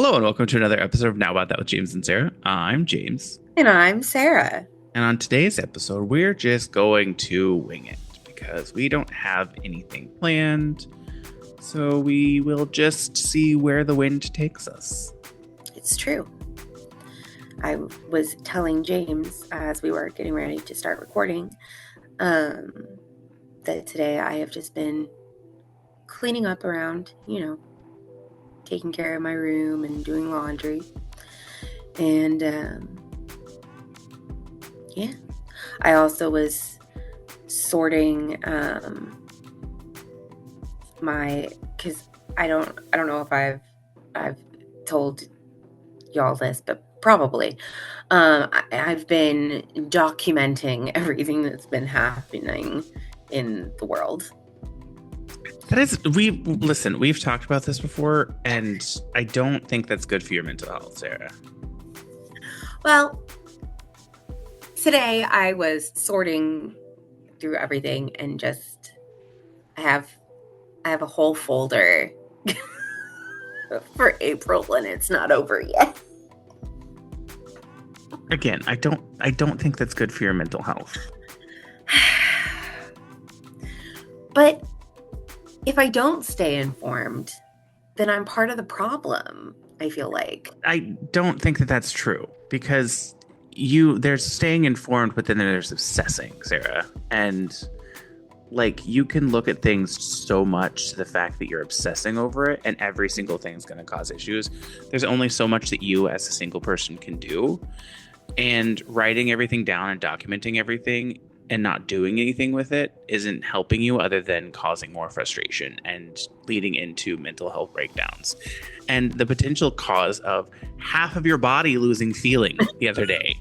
Hello and welcome to another episode of Now About That with James and Sarah. I'm James. And I'm Sarah. And on today's episode, we're just going to wing it because we don't have anything planned. So we will just see where the wind takes us. It's true. I was telling James as we were getting ready to start recording that today I have just been cleaning up around, taking care of my room and doing laundry. And I also was sorting because I don't know if I've told y'all this, but probably I've been documenting everything that's been happening in the world. We've talked about this before, and I don't think that's good for your mental health, Sarah. Well, today I was sorting through everything and just I have a whole folder for April and it's not over yet. Again, I don't think that's good for your mental health. But if I don't stay informed, then I'm part of the problem, I feel like. I don't think that that's true because there's staying informed, but then there's obsessing, Sarah. And you can look at things so much to the fact that you're obsessing over it and every single thing is going to cause issues. There's only so much that you as a single person can do. And writing everything down and documenting everything and not doing anything with it isn't helping you other than causing more frustration and leading into mental health breakdowns. And the potential cause of half of your body losing feeling the other day.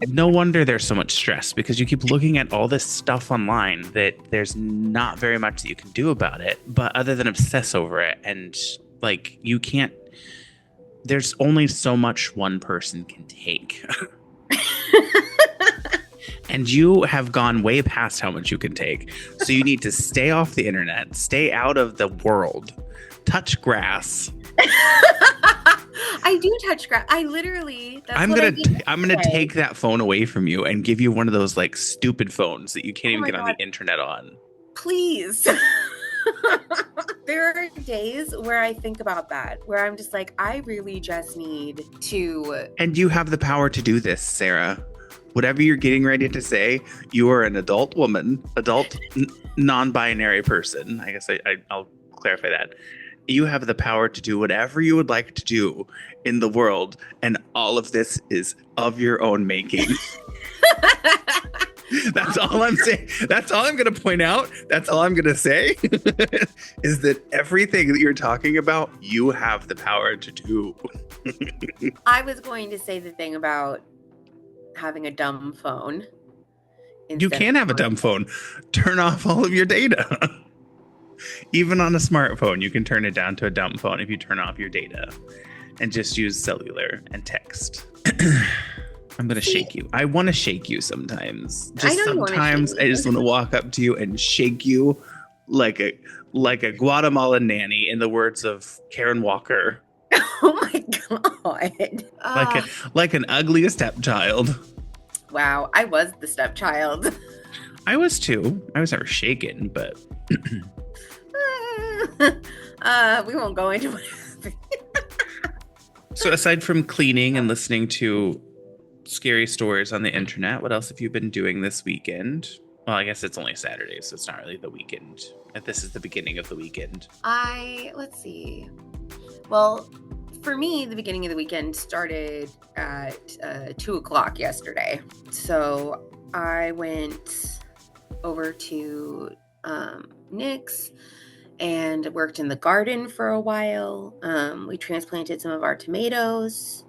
No wonder there's so much stress because you keep looking at all this stuff online that there's not very much that you can do about it, but other than obsess over it. And you can't, there's only so much one person can take. And you have gone way past how much you can take. So you need to stay off the internet, stay out of the world, touch grass. I do touch grass. I literally. I'm gonna take that phone away from you and give you one of those stupid phones that you can't even get on the internet on. Please. There are days where I think about that, where I'm just I really just need to. And you have the power to do this, Sarah. Whatever you're getting ready to say, you are an adult woman, non-binary person. I guess I'll clarify that. You have the power to do whatever you would like to do in the world, and all of this is of your own making. That's all I'm saying. That's all I'm going to point out. That's all I'm going to say is that everything that you're talking about, you have the power to do. I was going to say the thing about having a dumb phone. You can have a dumb phone. Turn off all of your data. Even on a smartphone, you can turn it down to a dumb phone if you turn off your data and just use cellular and text. I'm going to shake you. I want to shake you sometimes. Sometimes I just want to walk up to you and shake you like a Guatemalan nanny, in the words of Karen Walker. Oh my God. Like an ugly stepchild. Wow, I was the stepchild. I was too. I was never shaken, but we won't go into what happened. So aside from cleaning and listening to scary stories on the internet, what else have you been doing this weekend? Well, I guess it's only Saturday, so it's not really the weekend. This is the beginning of the weekend. Let's see. Well, for me, the beginning of the weekend started at 2:00 yesterday. So I went over to Nick's and worked in the garden for a while. We transplanted some of our tomatoes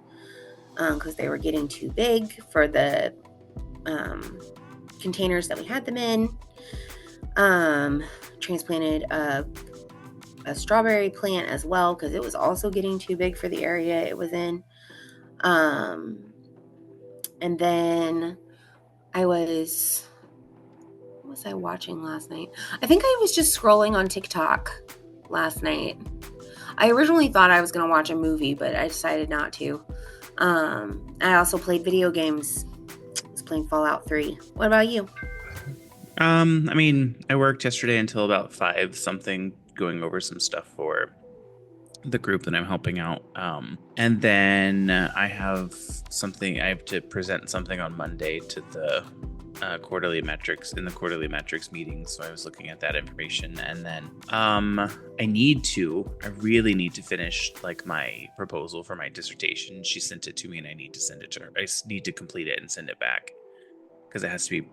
because they were getting too big for the containers that we had them in. Transplanted a strawberry plant as well because it was also getting too big for the area it was in. And then what was I watching last night? I think I was just scrolling on TikTok last night. I originally thought I was going to watch a movie, but I decided not to. I also played video games. I was playing Fallout 3. What about you? I mean, I worked yesterday until about 5 something, going over some stuff for the group that I'm helping out. And then I have to present something on Monday to the quarterly metrics meeting. So I was looking at that information, and then I really need to finish like my proposal for my dissertation. She sent it to me, and I need to send it to her. I need to complete it and send it back because it has to be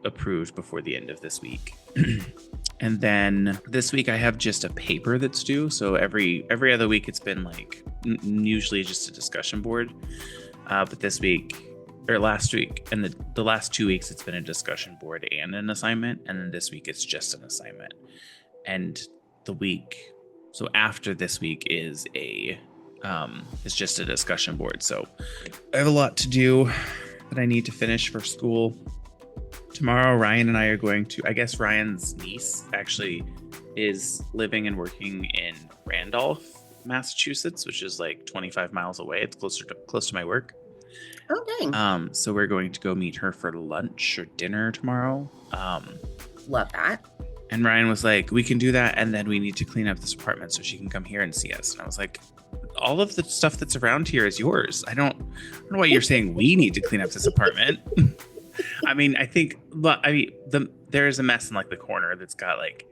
approved before the end of this week. And then this week I have just a paper that's due. So every other week it's been like usually just a discussion board. But this week or last week and the last 2 weeks it's been a discussion board and an assignment. And then this week it's just an assignment. And so after this week is it's just a discussion board. So I have a lot to do that I need to finish for school. Tomorrow, Ryan and I are going to, I guess Ryan's niece actually is living and working in Randolph, Massachusetts, which is like 25 miles away. It's close to my work. Oh, dang. So we're going to go meet her for lunch or dinner tomorrow. Love that. And Ryan was like, we can do that. And then we need to clean up this apartment so she can come here and see us. And I was like, all of the stuff that's around here is yours. I don't know why you're saying we need to clean up this apartment. I mean, there is a mess in like the corner that's got like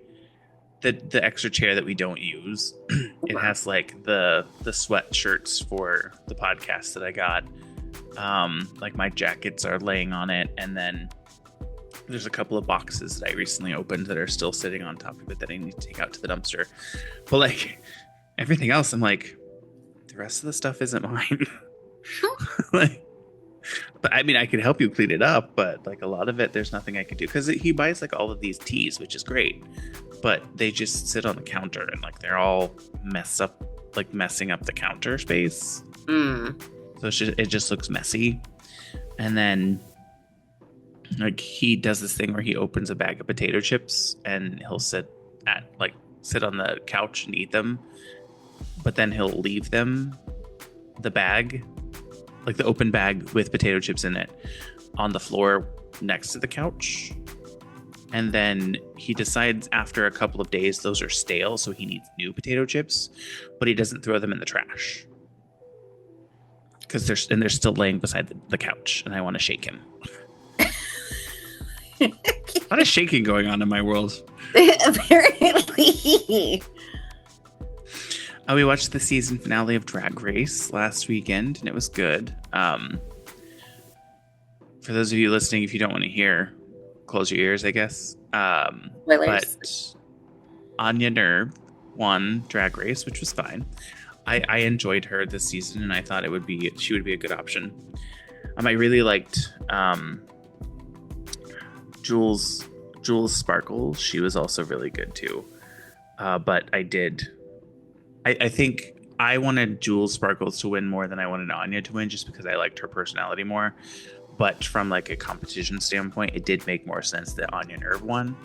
the extra chair that we don't use. It has like the sweatshirts for the podcast that I got. Like my jackets are laying on it, and then there's a couple of boxes that I recently opened that are still sitting on top of it that I need to take out to the dumpster. But like everything else, I'm like, the rest of the stuff isn't mine. Like. But I mean, I could help you clean it up, but like a lot of it, there's nothing I can do because he buys like all of these teas, which is great, but they just sit on the counter and like they're all messing up the counter space. So it just looks messy. And then like he does this thing where he opens a bag of potato chips and he'll sit on the couch and eat them, but then he'll leave the bag, like the open bag with potato chips in it, on the floor next to the couch. And then he decides after a couple of days those are stale, so he needs new potato chips, but he doesn't throw them in the trash because they're still laying beside the couch, and I want to shake him. A lot of shaking going on in my world. Apparently. We watched the season finale of Drag Race last weekend, and it was good. For those of you listening, if you don't want to hear, close your ears, I guess. But Anya Nerve won Drag Race, which was fine. I enjoyed her this season, and I thought she would be a good option. I really liked Jules Sparkle. She was also really good too. But I think I wanted Jules Sparkles to win more than I wanted Anya to win, just because I liked her personality more. But from like a competition standpoint, it did make more sense that Anya Nerve won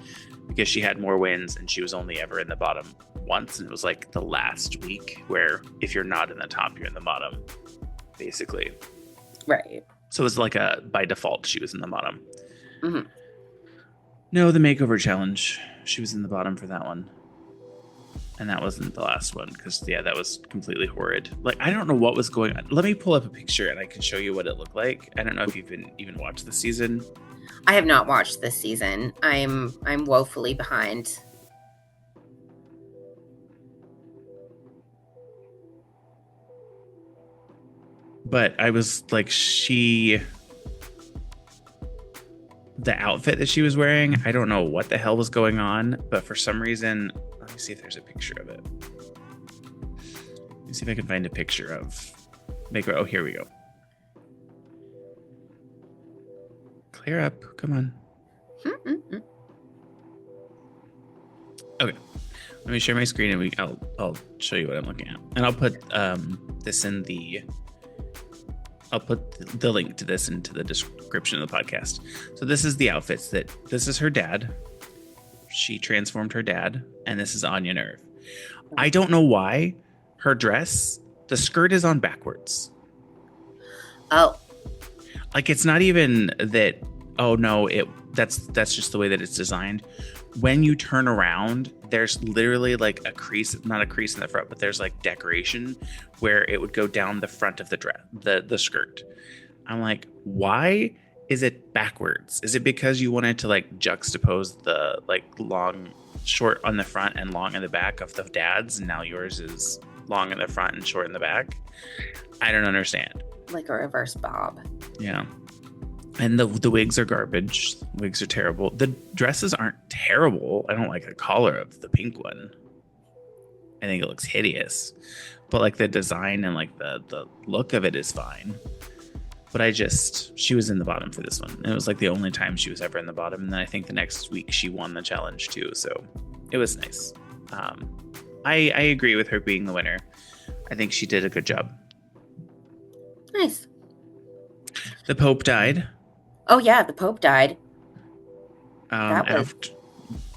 because she had more wins and she was only ever in the bottom once. And it was like the last week where if you're not in the top, you're in the bottom, basically. Right. So it was like by default, she was in the bottom. Mm-hmm. No, the makeover challenge, she was in the bottom for that one. And that wasn't the last one because, that was completely horrid. Like, I don't know what was going on. Let me pull up a picture and I can show you what it looked like. I don't know if you've even watched the season. I have not watched this season. I'm woefully behind. But I was like, the outfit that she was wearing, I don't know what the hell was going on, but for some reason, let me see if there's a picture of it. Let me see if I can find a picture of makeover. Oh, here we go. Clear up. Come on. Mm-mm-mm. Okay. Let me share my screen and I'll show you what I'm looking at. And I'll put this in I'll put the link to this into the description of the podcast. So this is the outfits this is her dad. She transformed her dad, and this is Anya Nerve. I don't know why, her dress, the skirt is on backwards. Oh. Like, it's not even that, oh no, that's just the way that it's designed. When you turn around, there's literally like a crease, not a crease in the front, but there's like decoration where it would go down the front of the dress, the skirt. I'm like, why is it backwards? Is it because you wanted to like juxtapose the like short on the front and long in the back of the dad's, and now yours is long in the front and short in the back? I don't understand. Like a reverse bob. Yeah. And the wigs are garbage. Wigs are terrible. The dresses aren't terrible. I don't like the collar of the pink one. I think it looks hideous. But like the design and like the look of it is fine. But she was in the bottom for this one. And it was like the only time she was ever in the bottom. And then I think the next week she won the challenge too. So it was nice. I agree with her being the winner. I think she did a good job. Nice. The Pope died. Oh yeah, the Pope died. After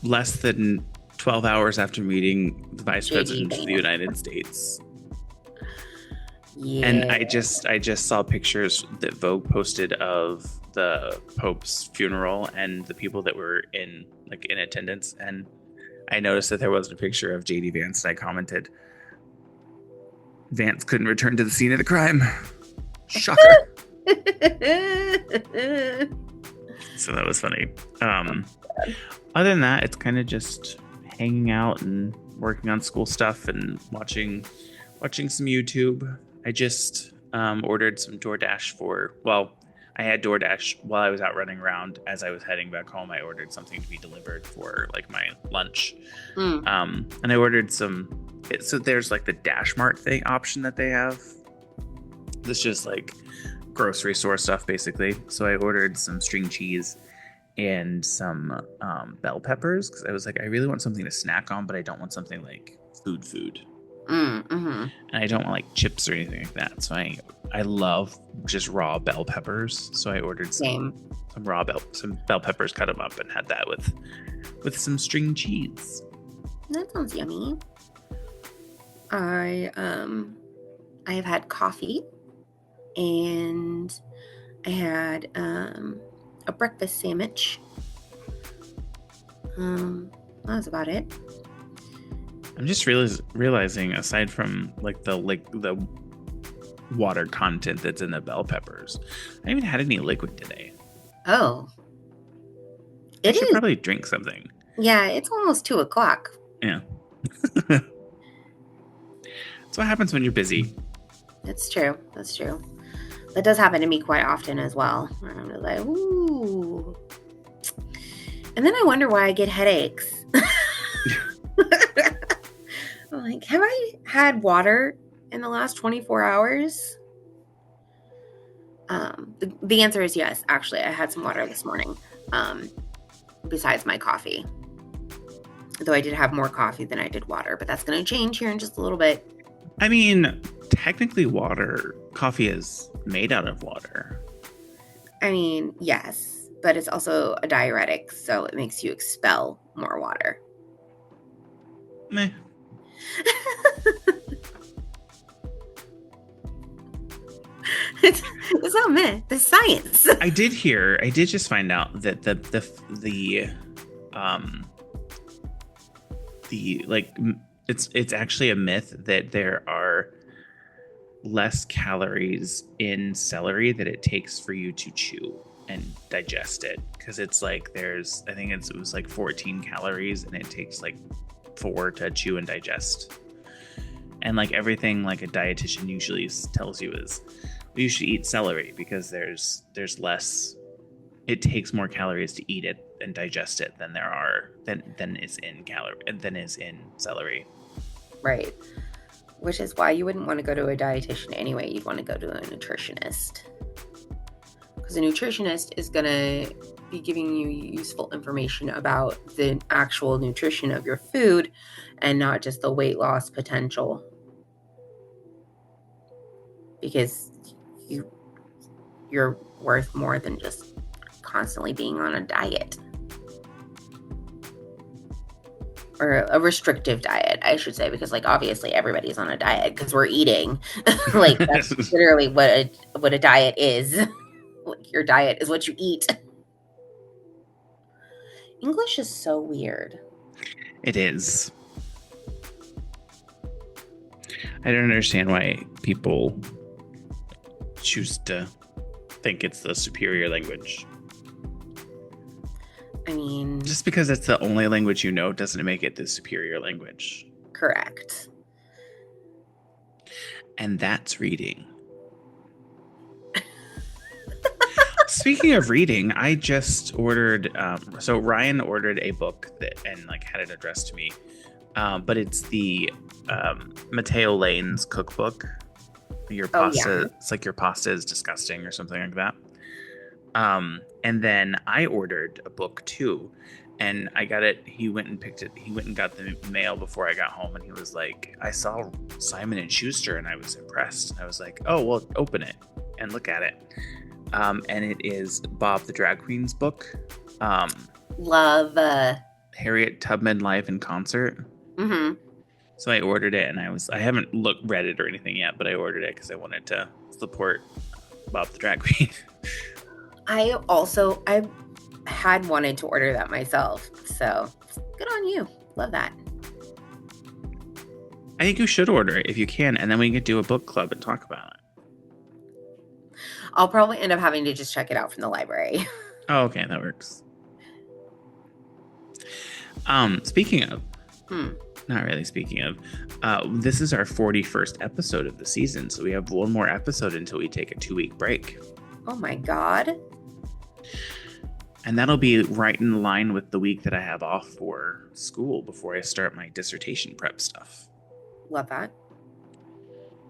less than 12 hours after meeting the Vice President of the United States. Yeah. And I just saw pictures that Vogue posted of the Pope's funeral and the people that were in attendance, and I noticed that there wasn't a picture of JD Vance, and I commented, Vance couldn't return to the scene of the crime. Shocker. So that was funny. Other than that, it's kind of just hanging out and working on school stuff and watching some YouTube. I just ordered some DoorDash I had DoorDash while I was out running around. As I was heading back home, I ordered something to be delivered for like my lunch. And I ordered so there's like the Dash Mart option that they have. This just like grocery store stuff basically. So I ordered some string cheese and some bell peppers because I was like, I really want something to snack on, but I don't want something like food. Mm-hmm. And I don't want like chips or anything like that. So I love just raw bell peppers. So I ordered some bell peppers, cut them up, and had that with some string cheese. That sounds yummy. I have had coffee, and I had a breakfast sandwich. That was about it. I'm just realizing, aside from like the water content that's in the bell peppers, I haven't even had any liquid today. Oh, I should probably drink something. Yeah, it's almost 2:00. Yeah. That's what happens when you're busy. That's true. That does happen to me quite often as well. I'm just like, ooh. And then I wonder why I get headaches. I'm like, have I had water in the last 24 hours? The answer is yes. Actually, I had some water this morning, besides my coffee. Though I did have more coffee than I did water, but that's going to change here in just a little bit. I mean, technically coffee is made out of water. I mean, yes, but it's also a diuretic, so it makes you expel more water. Meh. It's not meh. The science. I did just find out that it's actually a myth that there are less calories in celery that it takes for you to chew and digest it, because it's like it was like 14 calories and it takes like 4 to chew and digest. And like everything like a dietitian usually tells you is you should eat celery because there's less, it takes more calories to eat it and digest it than is in celery. Right. Which is why you wouldn't want to go to a dietitian anyway. You'd want to go to a nutritionist. Because a nutritionist is going to be giving you useful information about the actual nutrition of your food and not just the weight loss potential. Because you're worth more than just constantly being on a diet. or a restrictive diet, I should say, because like obviously everybody's on a diet because we're eating. Like that's literally what a diet is. Like your diet is what you eat. English is so weird. It is. I don't understand why people choose to think it's the superior language. I mean, just because it's the only language you know doesn't make it the superior language. Correct. And that's reading. Speaking of reading, I just ordered. So Ryan ordered a book and like had it addressed to me, but it's the Matteo Lane's cookbook. Your pasta, It's like your pasta is disgusting or something like that. And then I ordered a book too, and I got it. He went and picked it. He went and got the mail before I got home, and he was like, "I saw Simon and Schuster, and I was impressed." I was like, "Oh well, open it and look at it." And it is Bob the Drag Queen's book. Love Harriet Tubman Live in Concert. Mm-hmm. So I ordered it, and I haven't read it or anything yet, but I ordered it because I wanted to support Bob the Drag Queen. I had wanted to order that myself, so good on you. Love that. I think you should order it if you can, and then we can do a book club and talk about it. I'll probably end up having to just check it out from the library. Oh, okay, that works. Speaking of, not really speaking of, this is our 41st episode of the season, so we have one more episode until we take a 2-week break. Oh my God. And that'll be right in line with the week that I have off for school before I start my dissertation prep stuff. Love that.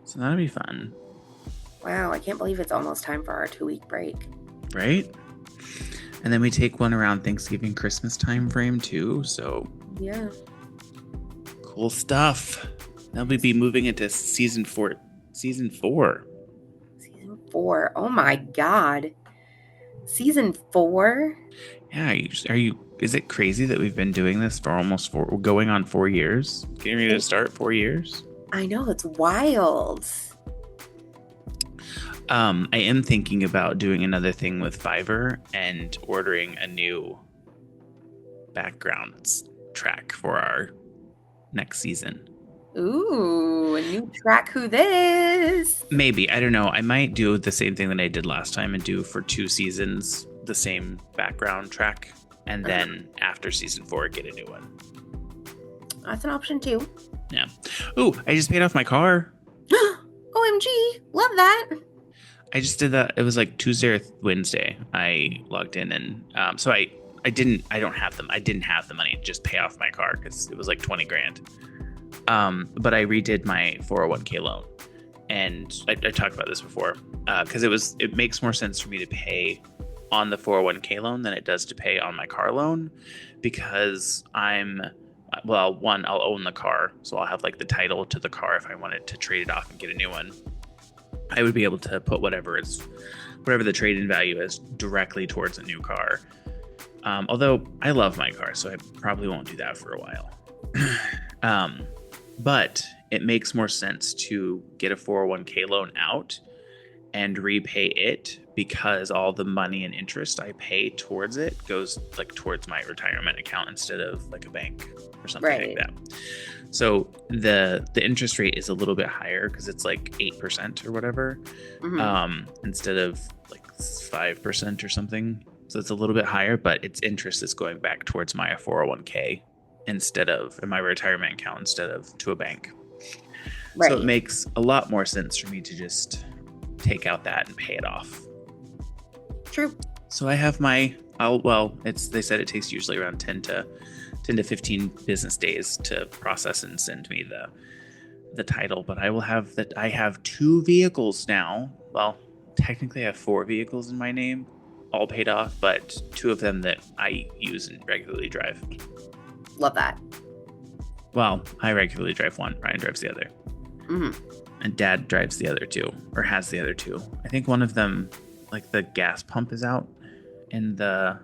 So that'll be fun. Wow, I can't believe it's almost time for our 2-week break. Right? And then we take one around Thanksgiving, Christmas time frame too, so... Yeah. Cool stuff. Now we'll be moving into season 4. Season 4. Oh my God. Season 4? Yeah, is it crazy that we've been doing this for going on 4 years? Getting ready to start 4 years? I know, it's wild. I am thinking about doing another thing with Fiverr and ordering a new background track for our next season. Ooh, a new track. Who this? Maybe. I don't know. I might do the same thing that I did last time and do for 2 seasons the same background track. And then after season 4, get a new one. That's an option too. Yeah. Ooh, I just paid off my car. OMG. Love that. I just did that. It was like Tuesday or Wednesday. I logged in and so I didn't have the money to just pay off my car because it was like $20,000. But I redid my 401k loan, and I talked about this before because it makes more sense for me to pay on the 401k loan than it does to pay on my car loan, because I'll own the car, so I'll have like the title to the car if I wanted to trade it off and get a new one. I would be able to put whatever the trade-in value is directly towards a new car. Although I love my car, so I probably won't do that for a while. But it makes more sense to get a 401k loan out and repay it, because all the money and interest I pay towards it goes like towards my retirement account instead of like a bank or something like that. So the interest rate is a little bit higher because it's like 8% or whatever, instead of like 5% or something. So it's a little bit higher, but its interest is going back towards my 401k instead of in my retirement account instead of to a bank. Right. So it makes a lot more sense for me to just take out that and pay it off. True. So I have they said it takes usually around 10 to 15 business days to process and send me the title, but I will have that. I have 2 vehicles now. Well, technically I have 4 vehicles in my name, all paid off, but 2 of them that I use and regularly drive. Love that. Well, I regularly drive one. Ryan drives the other. And Dad drives the other 2, or has the other 2. I think one of them, like the gas pump is out in the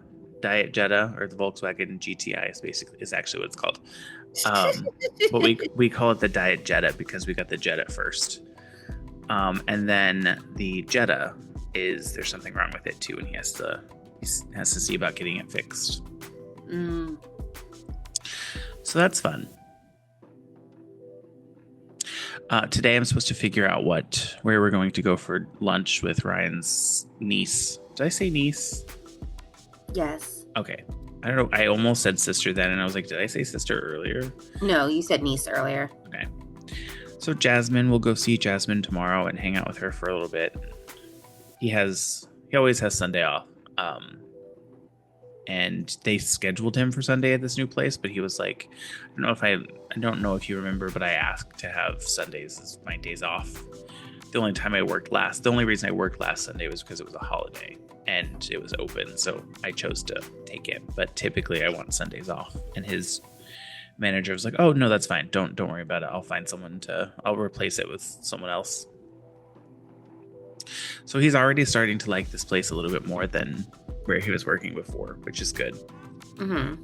Diet Jetta, or the Volkswagen GTI is actually what it's called. But we call it the Diet Jetta because we got the Jetta first. And then the Jetta there's something wrong with it too, and he has to see about getting it fixed. So that's fun. Today I'm supposed to figure out where we're going to go for lunch with Ryan's niece. Did I say niece? Yes. Okay. I don't know. I almost said sister then, and I was like, did I say sister earlier? No, you said niece earlier. Okay. So Jasmine, we'll go see Jasmine tomorrow and hang out with her for a little bit. He always has Sunday off. And they scheduled him for Sunday at this new place, but he was like, I don't know if you remember, but I asked to have Sundays as my days off. The only reason I worked last Sunday was because it was a holiday and it was open, so I chose to take it. But typically I want Sundays off. And his manager was like, "Oh no, that's fine. Don't worry about it. I'll replace it with someone else." So he's already starting to like this place a little bit more than where he was working before, which is good. Mm-hmm.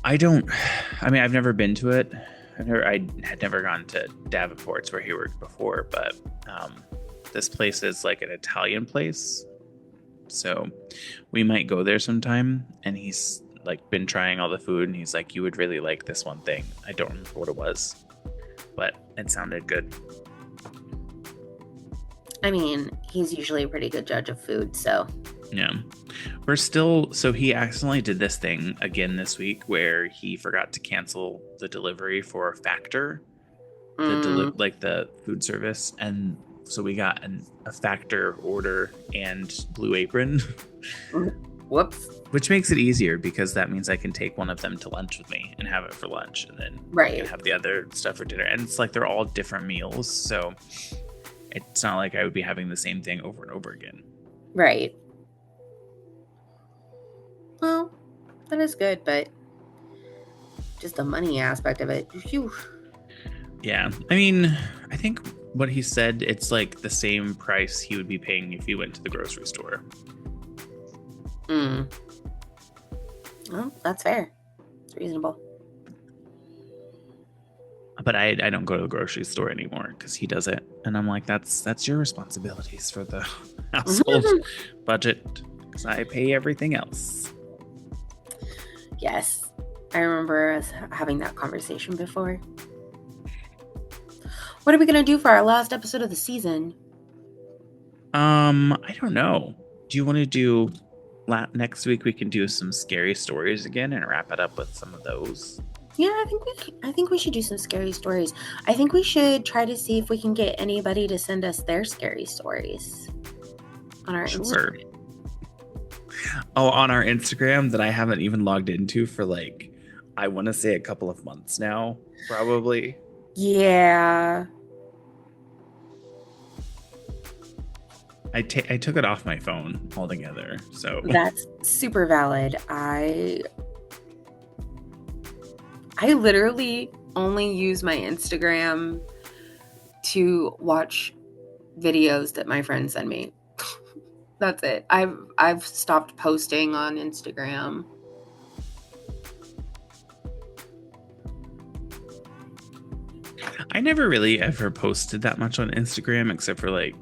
I've never been to it. I had never gone to Davenport's where he worked before, but this place is like an Italian place. So we might go there sometime. And he's like been trying all the food, and he's like, "You would really like this one thing." I don't remember what it was, but it sounded good. I mean, he's usually a pretty good judge of food, so. Yeah. So he accidentally did this thing again this week where he forgot to cancel the delivery for Factor, the food service. And so we got a Factor order and Blue Apron. Whoops. Which makes it easier because that means I can take one of them to lunch with me and have it for lunch, and then I can have the other stuff for dinner. And it's like they're all different meals, so it's not like I would be having the same thing over and over again. Right. Well, that is good, but just the money aspect of it. Phew. Yeah. I mean, I think what he said, it's like the same price he would be paying if he went to the grocery store. Well, that's fair. It's reasonable. But I don't go to the grocery store anymore because he does it. And I'm like, that's your responsibilities for the household budget, because I pay everything else. Yes. I remember us having that conversation before. What are we going to do for our last episode of the season? I don't know. Do you want to do next week? We can do some scary stories again and wrap it up with some of those. Yeah, I think we should do some scary stories. I think we should try to see if we can get anybody to send us their scary stories on our Instagram. Oh, on our Instagram that I haven't even logged into for I want to say a couple of months now, probably. Yeah. I took it off my phone altogether, so that's super valid. I literally only use my Instagram to watch videos that my friends send me. That's it. I've stopped posting on Instagram. I never really ever posted that much on Instagram except for I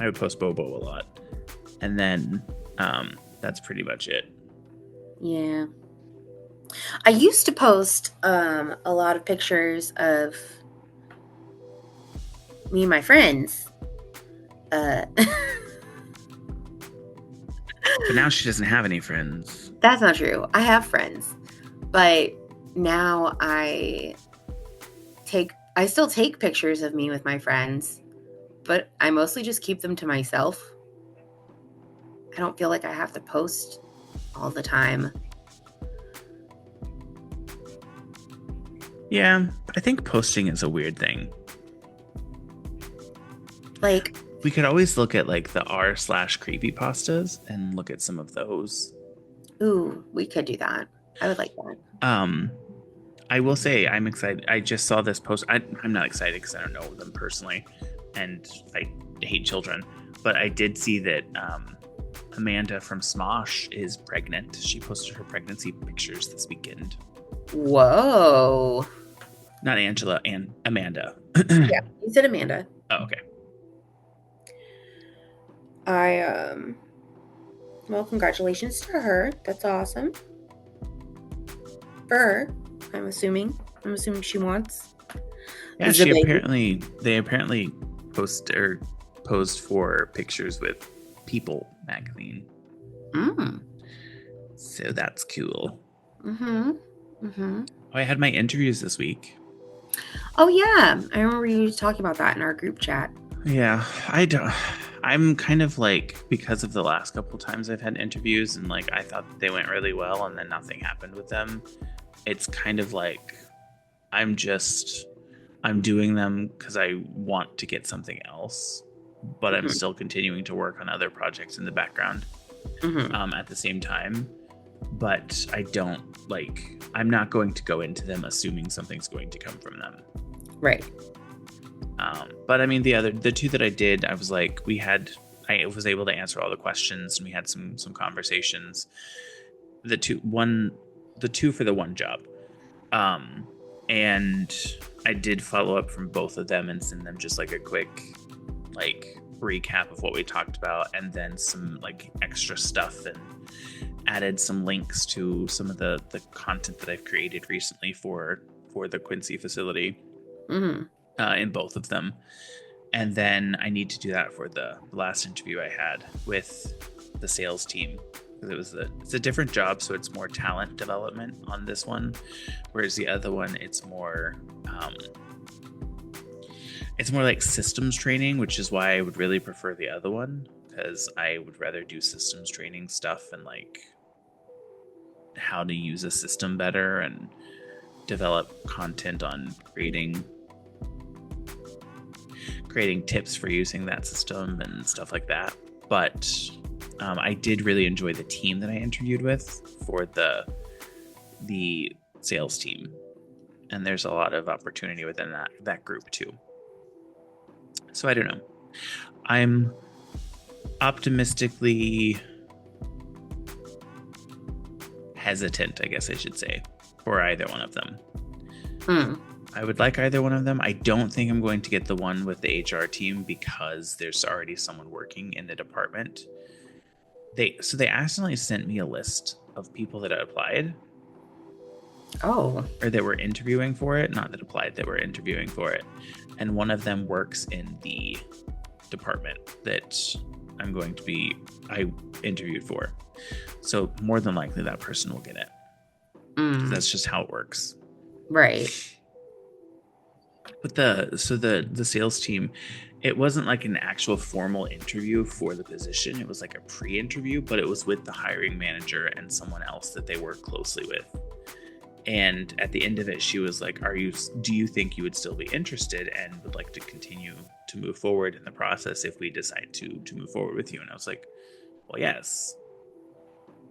would post Bobo a lot. And then that's pretty much it. Yeah. I used to post a lot of pictures of me and my friends. But now she doesn't have any friends. That's not true. I have friends. But now I still take pictures of me with my friends, but I mostly just keep them to myself. I don't feel like I have to post all the time. Yeah, but I think posting is a weird thing. We could always look at the r/creepypastas and look at some of those. Ooh, we could do that. I would like that. I will say I'm excited. I just saw this post. I'm not excited because I don't know them personally, and I hate children. But I did see that Amanda from Smosh is pregnant. She posted her pregnancy pictures this weekend. Whoa. Not Angela, and Amanda. Yeah, you said Amanda. Oh, okay. Well, congratulations to her. That's awesome. For her, I'm assuming. I'm assuming she wants. Yeah, The they apparently posed for pictures with People magazine. Mm. So that's cool. Mm-hmm. Mm-hmm. Oh, I had my interviews this week. Oh yeah, I remember you talking about that in our group chat. Yeah, I'm kind of like, because of the last couple times I've had interviews and like I thought they went really well and then nothing happened with them. It's kind of like I'm doing them because I want to get something else, but I'm still continuing to work on other projects in the background at the same time. But I'm not going to go into them assuming something's going to come from them. Right. But I mean, the two that I did, I was was able to answer all the questions and we had some conversations. The two for the one job. And I did follow up from both of them and send them just like a quick recap of what we talked about, and then some like extra stuff, and added some links to some of the content that I've created recently for the Quincy facility in both of them. And then I need to do that for the last interview I had with the sales team. It's a different job, so it's more talent development on this one, whereas the other one it's more like systems training, which is why I would really prefer the other one, because I would rather do systems training stuff and like how to use a system better and develop content on creating tips for using that system and stuff like that. But I did really enjoy the team that I interviewed with for the sales team, and there's a lot of opportunity within that group too. So I don't know. I'm optimistically hesitant, I guess I should say, for either one of them. I would like either one of them. I don't think I'm going to get the one with the HR team because there's already someone working in the department. They accidentally sent me a list of people that had applied. Oh. Or that were interviewing for it. Not that applied, that were interviewing for it. And one of them works in the department that I interviewed for. So more than likely that person will get it. That's just how it works. Right. But the sales team, it wasn't like an actual formal interview for the position. It was like a pre-interview, but it was with the hiring manager and someone else that they work closely with. And at the end of it, she was like, do you think you would still be interested and would like to continue to move forward in the process if we decide to move forward with you? And I was like, well, yes.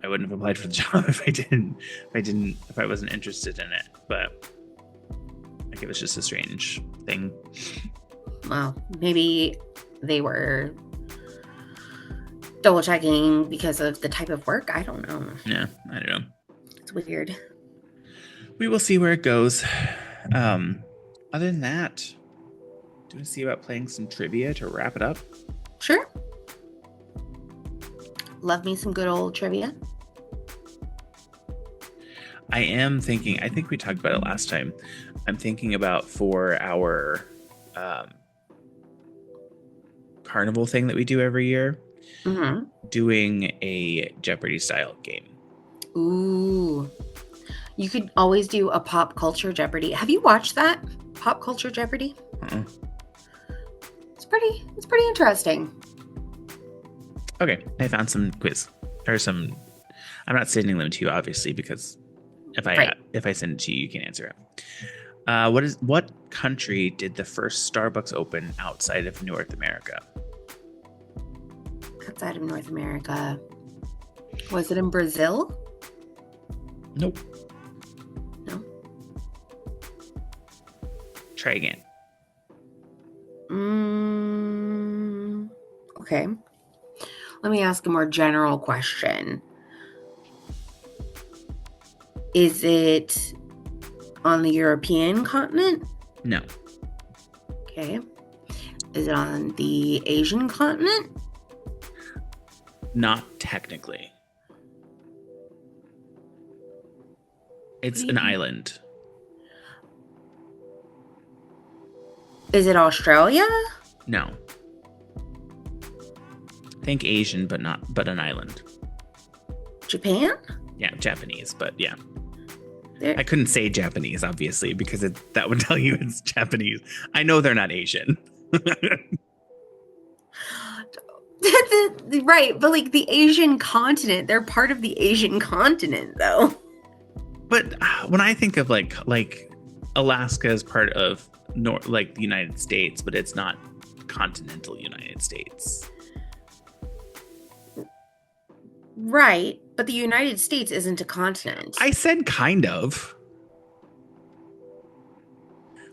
I wouldn't have applied for the job if I wasn't interested in it. But like, it was just a strange thing. Well, maybe they were double checking because of the type of work. I don't know. Yeah, I don't know. It's weird. We will see where it goes. Other than that, do you want to see about playing some trivia to wrap it up? Sure. Love me some good old trivia. I am thinking, I think we talked about it last time. I'm thinking about for our carnival thing that we do every year, doing a Jeopardy style game. Ooh. You could always do a pop culture Jeopardy. Have you watched that? Pop culture Jeopardy? It's pretty interesting. Okay, I found some quiz or some. I'm not sending them to you, obviously, because if I send it to you, you can answer it. What country did the first Starbucks open outside of North America? Outside of North America, was it in Brazil? Nope. No. Try again. Okay. let me ask a more general question. Is it on the European continent? No. Okay. Is it on the Asian continent? Not technically. It's an island. Is it Australia? No. Think Asian, but an island. Japan? Yeah, Japanese, but yeah. There- I couldn't say Japanese, obviously, because that would tell you it's Japanese. I know they're not Asian. Right, but like the Asian continent, they're part of the Asian continent, though. But when I think of like Alaska is part of the United States, but it's not continental United States. Right, but the United States isn't a continent. I said kind of.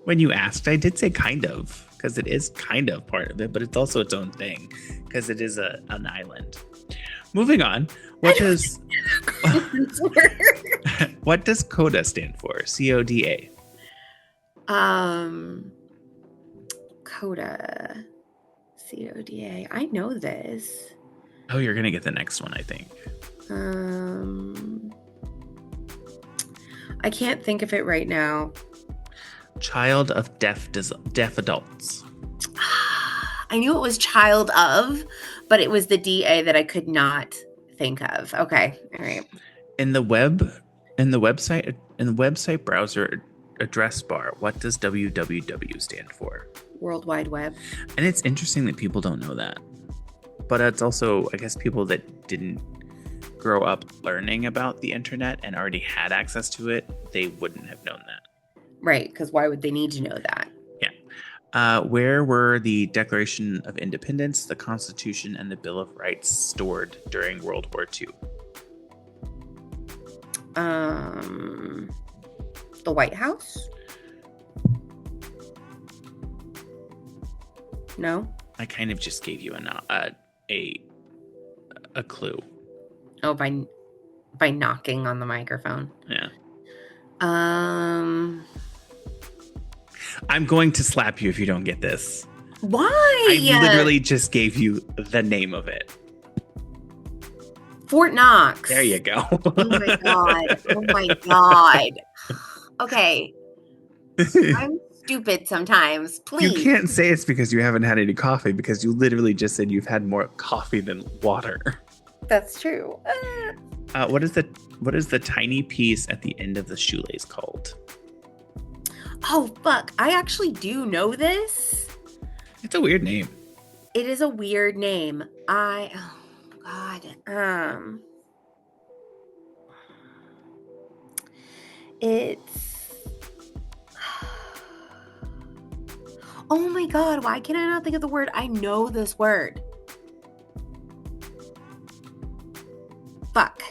When you asked, I did say kind of, because it is kind of part of it, but it's also its own thing, because it is an island. Moving on, what does CODA stand for? CODA. CODA. CODA. I know this. Oh, you're gonna get the next one, I think. I can't think of it right now. Child of deaf adults. I knew it was child of, but it was the DA that I could not think of. Okay, all right. In the website browser address bar, what does www stand for? World Wide Web. And it's interesting that people don't know that. But it's also, I guess, people that didn't grow up learning about the internet and already had access to it, they wouldn't have known that. Right, because why would they need to know that? Yeah. Where were the Declaration of Independence, the Constitution, and the Bill of Rights stored during World War II? The White House? No? I kind of just gave you a clue. Oh, by knocking on the microphone. Yeah. I'm going to slap you if you don't get this. Why? I literally just gave you the name of it. Fort Knox. There you go. Oh my god. Oh my god. Okay. I'm stupid sometimes. Please. You can't say it's because you haven't had any coffee, because you literally just said you've had more coffee than water. That's true. What is the tiny piece at the end of the shoelace called? Oh fuck. I actually do know this. It's a weird name. It is a weird name. Oh god. It's oh my god, why can I not think of the word? I know this word. Fuck.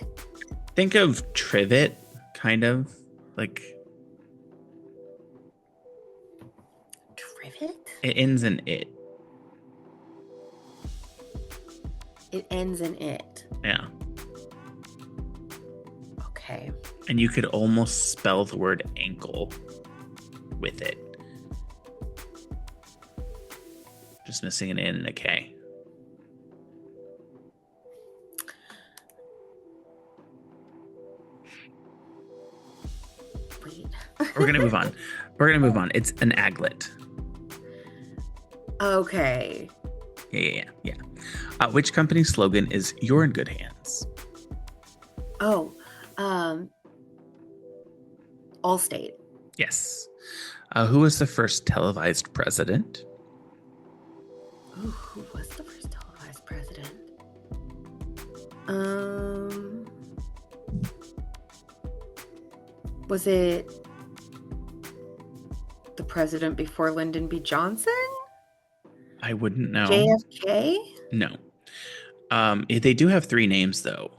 Think of trivet, kind of like. Trivet? It ends in it. It ends in it. Yeah. Okay. And you could almost spell the word ankle with it. Just missing an N and a K. Wait. We're gonna move on. It's an aglet. Okay. Yeah. Which company's slogan is "You're in good hands"? Oh, Allstate. Yes. Who was the first televised president? Ooh, who was the first televised president? Was it the president before Lyndon B. Johnson? I wouldn't know. JFK? No. They do have three names, though.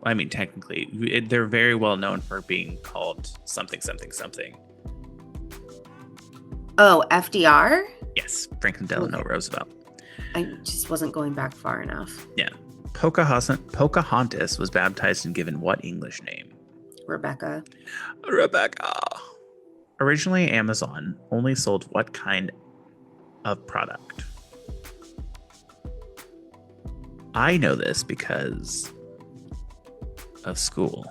I mean, technically, they're very well known for being called something. Oh, FDR? Yes, Franklin Delano Roosevelt. I just wasn't going back far enough. Yeah. Pocahontas was baptized and given what English name? Rebecca. Rebecca. Originally, Amazon only sold what kind of product? I know this because of school.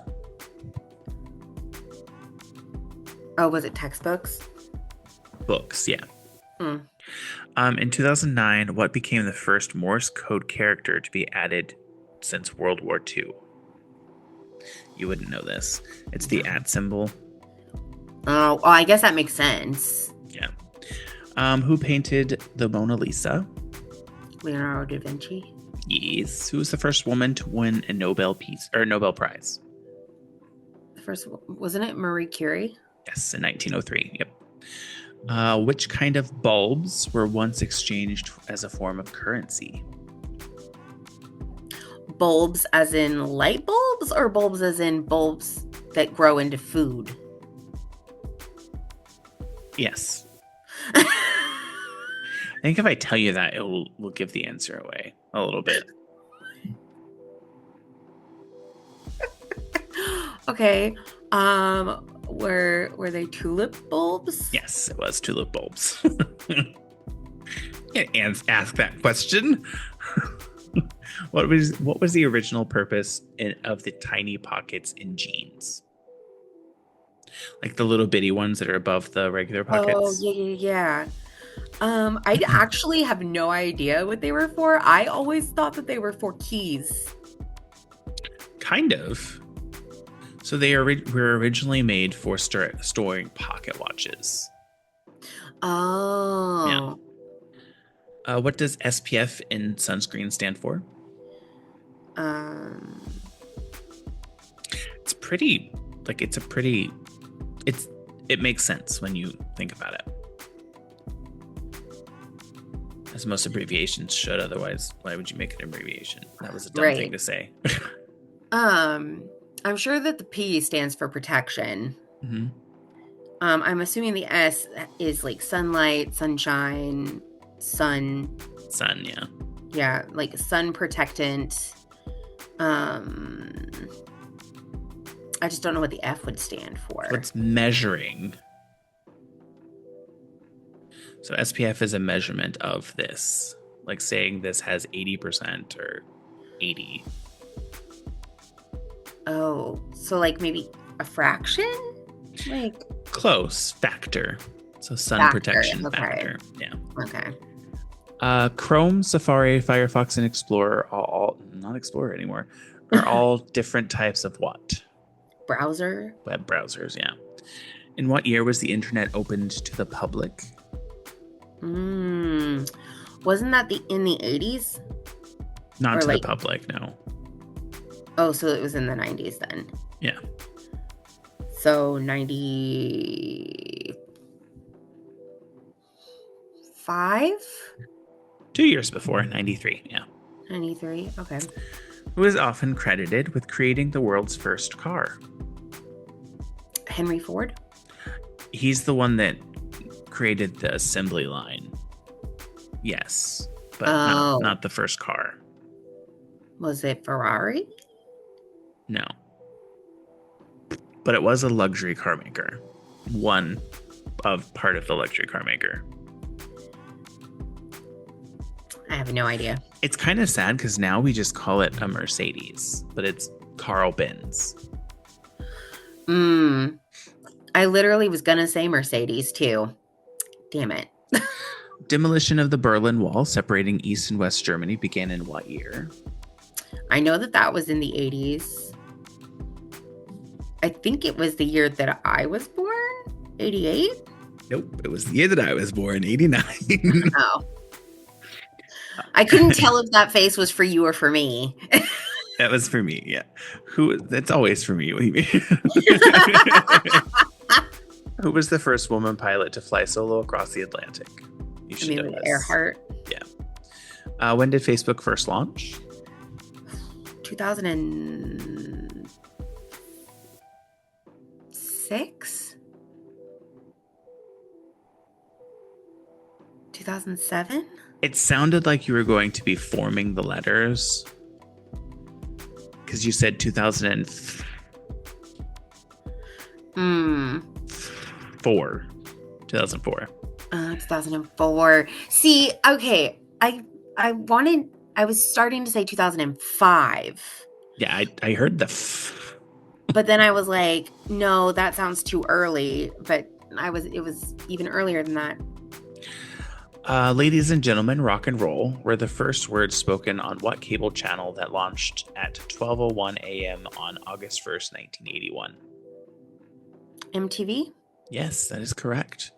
Oh, was it textbooks? Books, yeah. Hmm. In 2009, what became the first Morse code character to be added since World War II? You wouldn't know this. It's the @ symbol. Oh, well, I guess that makes sense. Yeah. Who painted the Mona Lisa? Leonardo da Vinci. Yes. Who was the first woman to win a Nobel Prize? The first, wasn't it Marie Curie? Yes, in 1903. Yep. Which kind of bulbs were once exchanged as a form of currency? Bulbs as in light bulbs, or bulbs as in bulbs that grow into food? Yes. I think if I tell you that, it will give the answer away a little bit. Okay. Were they tulip bulbs? Yes, it was tulip bulbs. Can't ask that question. What was the original purpose of the tiny pockets in jeans? Like the little bitty ones that are above the regular pockets? Oh, yeah. I actually have no idea what they were for. I always thought that they were for keys. Kind of. So they were originally made for storing pocket watches. Oh. Yeah. What does SPF in sunscreen stand for? It makes sense when you think about it. As most abbreviations should, otherwise, why would you make an abbreviation? That was a dumb thing to say. I'm sure that the P stands for protection. Mm-hmm. I'm assuming the S is like sunlight, sunshine, sun, yeah. Yeah, like sun protectant. I just don't know what the F would stand for. It's measuring. So SPF is a measurement of this, like saying this has 80% or 80. Oh, so like maybe a fraction? Like close, factor. So sun protection factor. Yeah. Okay. Chrome, Safari, Firefox, and Explorer, all not Explorer anymore, are all different types of what? Browser? Web browsers, yeah. In what year was the internet opened to the public? Wasn't that in the 80s? Not to the public, no. Oh, so it was in the 90s then. Yeah. So 95? 2 years before, 93, yeah. 93, okay. Who is often credited with creating the world's first car? Henry Ford? He's the one that created the assembly line. Yes, but not the first car. Was it Ferrari? No. But it was a luxury car maker. One of part of the luxury car maker. I have no idea. It's kind of sad because now we just call it a Mercedes, but it's Carl Benz. I literally was going to say Mercedes too. Damn it. Demolition of the Berlin Wall separating East and West Germany began in what year? I know that was in the 80s. I think it was the year that I was born, 88? Nope, it was the year that I was born, 89. Oh. I couldn't tell if that face was for you or for me. That was for me, yeah. That's always for me. What do you mean? Who was the first woman pilot to fly solo across the Atlantic? You should know this. Earhart. Yeah. When did Facebook first launch? 2006? 2007? It sounded like you were going to be forming the letters. because you said 2004. Hmm. 2004. 2004. See, okay. I was starting to say 2005. Yeah, I heard the But then I was like, no, that sounds too early. But it was even earlier than that. Ladies and gentlemen, rock and roll were the first words spoken on what cable channel that launched at 12:01 a.m. on August 1st, 1981? MTV? Yes, that is correct.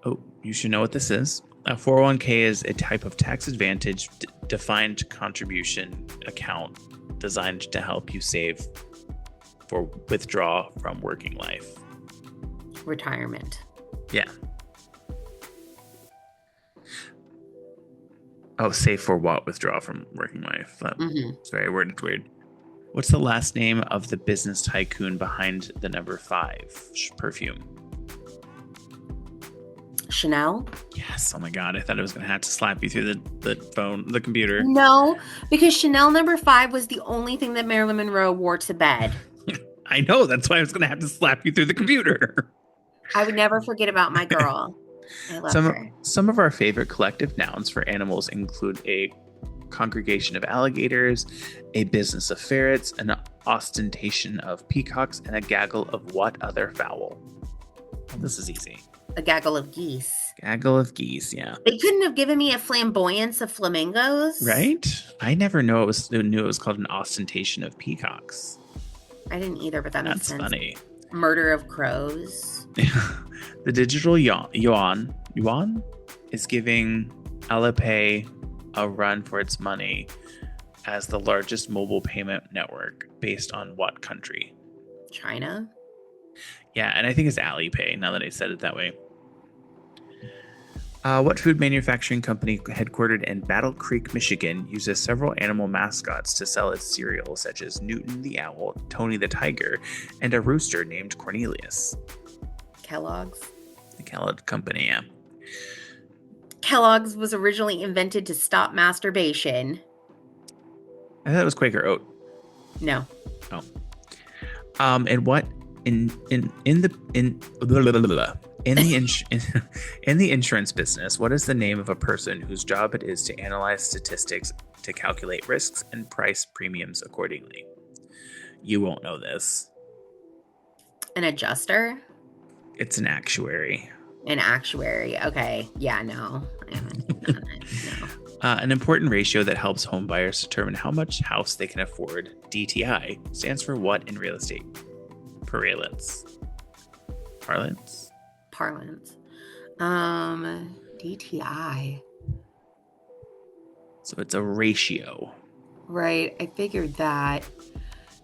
Oh, you should know what this is. A 401k is a type of tax advantage defined contribution account designed to help you save for withdraw from working life. Retirement. Yeah. Oh, save for what? Withdraw from working life. It's very worded weird. What's the last name of the business tycoon behind the number 5 perfume? Chanel? Yes. Oh my God. I thought I was going to have to slap you through the computer. No, because Chanel number 5 was the only thing that Marilyn Monroe wore to bed. I know. That's why I was going to have to slap you through the computer. I would never forget about my girl. I love her. Some of our favorite collective nouns for animals include a congregation of alligators, a business of ferrets, an ostentation of peacocks, and a gaggle of what other fowl? Well, this is easy. A gaggle of geese. Gaggle of geese, yeah. They couldn't have given me a flamboyance of flamingos. Right? I never knew it was called an ostentation of peacocks. I didn't either, but that's funny. Murder of crows. The digital yuan is giving Alipay a run for its money as the largest mobile payment network based on what country? China? Yeah, and I think it's Alipay now that I said it that way. What food manufacturing company headquartered in Battle Creek, Michigan, uses several animal mascots to sell its cereal, such as Newton the Owl, Tony the Tiger, and a rooster named Cornelius? Kellogg's. The Kellogg Company, yeah. Kellogg's was originally invented to stop masturbation. I thought it was Quaker Oat. No. Oh. And what in the insurance business, what is the name of a person whose job it is to analyze statistics to calculate risks and price premiums accordingly? You won't know this. An adjuster? It's an actuary. An actuary. Okay. Yeah, no. I haven't done it. No. An important ratio that helps home buyers determine how much house they can afford, DTI, stands for what in real estate? Parlance. DTI. So it's a ratio. Right. I figured that.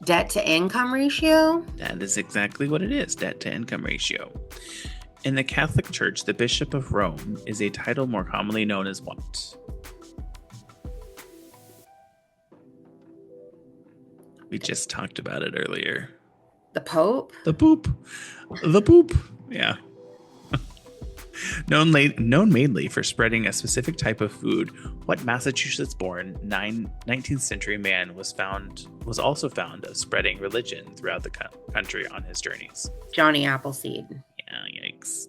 Debt to income ratio? That is exactly what it is. Debt to income ratio. In the Catholic Church, the Bishop of Rome is a title more commonly known as what? We just talked about it earlier. The Pope? The Poop. The Poop. Yeah. Known mainly for spreading a specific type of food, what Massachusetts-born 19th century man was also found of spreading religion throughout the country on his journeys? Johnny Appleseed. Yeah, yikes.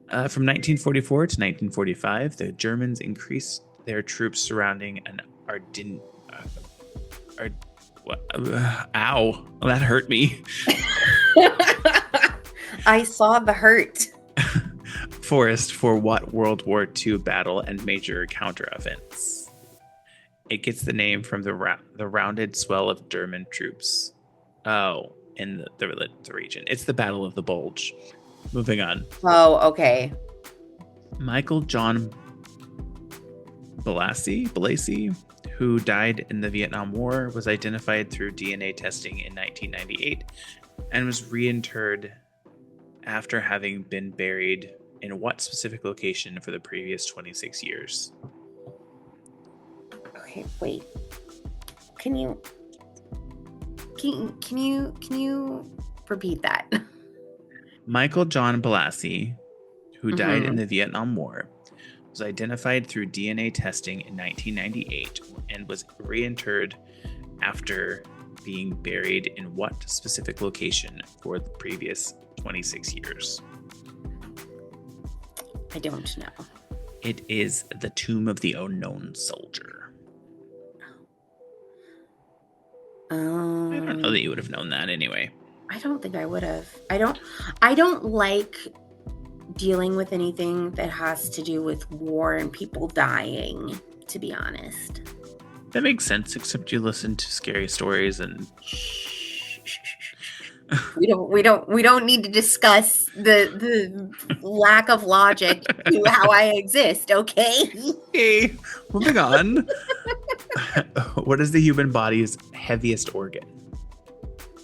From 1944 to 1945, the Germans increased their troops surrounding an ow, that hurt me. I saw the hurt. Forest for what World War II battle and major counter offense? It gets the name from the rounded swell of German troops. Oh, in the region. It's the Battle of the Bulge. Moving on. Oh, okay. Michael John Blasey, who died in the Vietnam War, was identified through DNA testing in 1998 and was reinterred after having been buried in what specific location for the previous 26 years? Okay, wait. Can you repeat that? Michael John Blasey, who died in the Vietnam War, was identified through DNA testing in 1998 and was reinterred after being buried in what specific location for the previous 26 years? I don't know. It is the Tomb of the Unknown Soldier. I don't know that you would have known that anyway. I don't think I would have. I don't like dealing with anything that has to do with war and people dying, to be honest. That makes sense, except you listen to scary stories and we don't need to discuss the lack of logic to how I exist, okay? Okay, moving on. What is the human body's heaviest organ?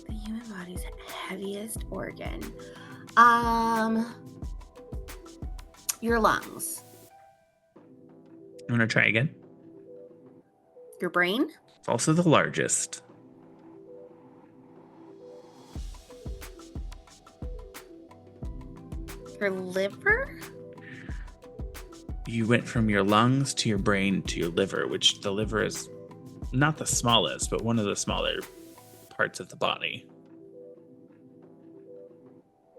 The human body's heaviest organ. Your lungs. You want to try again? Your brain? It's also the largest. Your liver? You went from your lungs to your brain to your liver, which the liver is not the smallest, but one of the smaller parts of the body.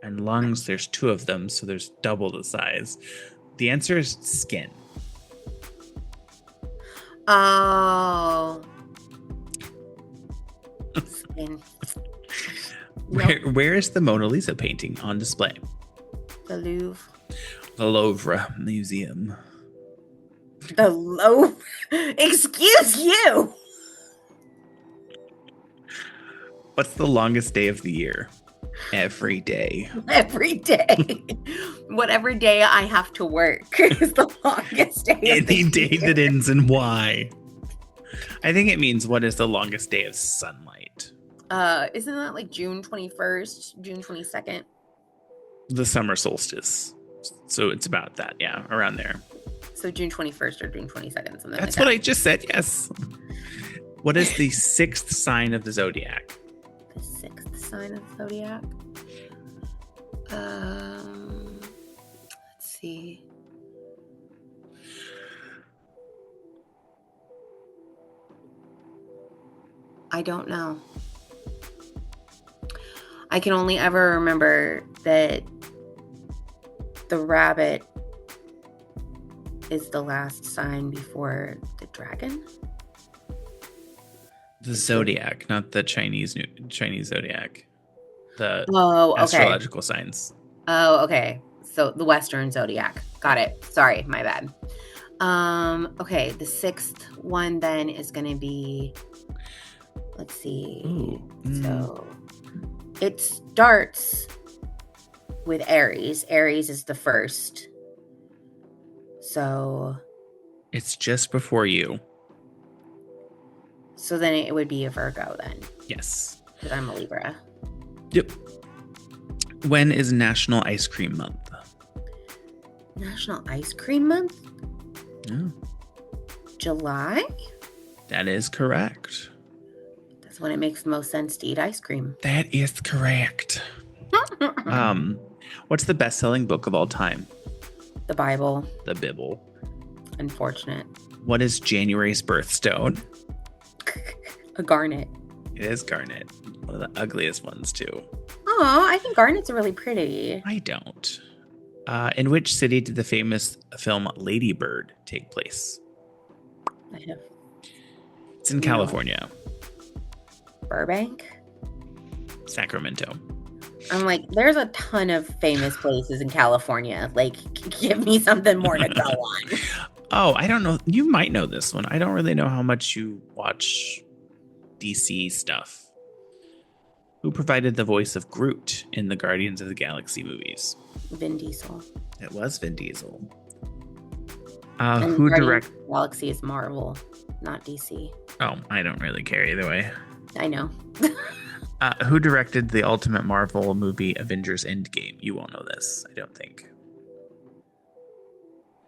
And lungs, there's 2 of them, so there's double the size. The answer is skin. Oh. Skin. Where is the Mona Lisa painting on display? The Louvre. The Louvre Museum. The Louvre? Excuse you! What's the longest day of the year? Every day. Every day. Whatever day I have to work is the longest day. Any day that ends in Y. I think it means what is the longest day of sunlight? Isn't that like June 21st, June 22nd? The summer solstice. So it's about that, yeah, around there. So June 21st or June 22nd, something like that. That's what I just said, yes. What is the 6th sign of the zodiac? The 6th sign of the zodiac? Let's see. I don't know. I can only ever remember that the rabbit is the last sign before the dragon. The zodiac, not the Chinese zodiac. The okay. astrological signs. Oh, okay. So the Western zodiac. Got it. Sorry, my bad. Okay, the 6th one then is going to be, let's see. So it starts with Aries. Aries is the first. So it's just before you. So then it would be a Virgo then. Yes. Because I'm a Libra. Yep. When is National Ice Cream Month? National Ice Cream Month? Yeah. July? That is correct. That's when it makes the most sense to eat ice cream. That is correct. What's the best-selling book of all time? The Bible. The Bible. Unfortunate. What is January's birthstone? A garnet. It is garnet. One of the ugliest ones, too. Oh, I think garnets are really pretty. I don't. In which city did the famous film Lady Bird take place? I have. It's in California. Burbank? Sacramento. I'm like, there's a ton of famous places in California. Like, give me something more to go on. Oh, I don't know. You might know this one. I don't really know how much you watch DC stuff. Who provided the voice of Groot in the Guardians of the Galaxy movies? Vin Diesel. It was Vin Diesel. And who directed Galaxy is Marvel, not DC. Oh, I don't really care either way. I know. Who directed the ultimate Marvel movie Avengers Endgame? You won't know this, I don't think.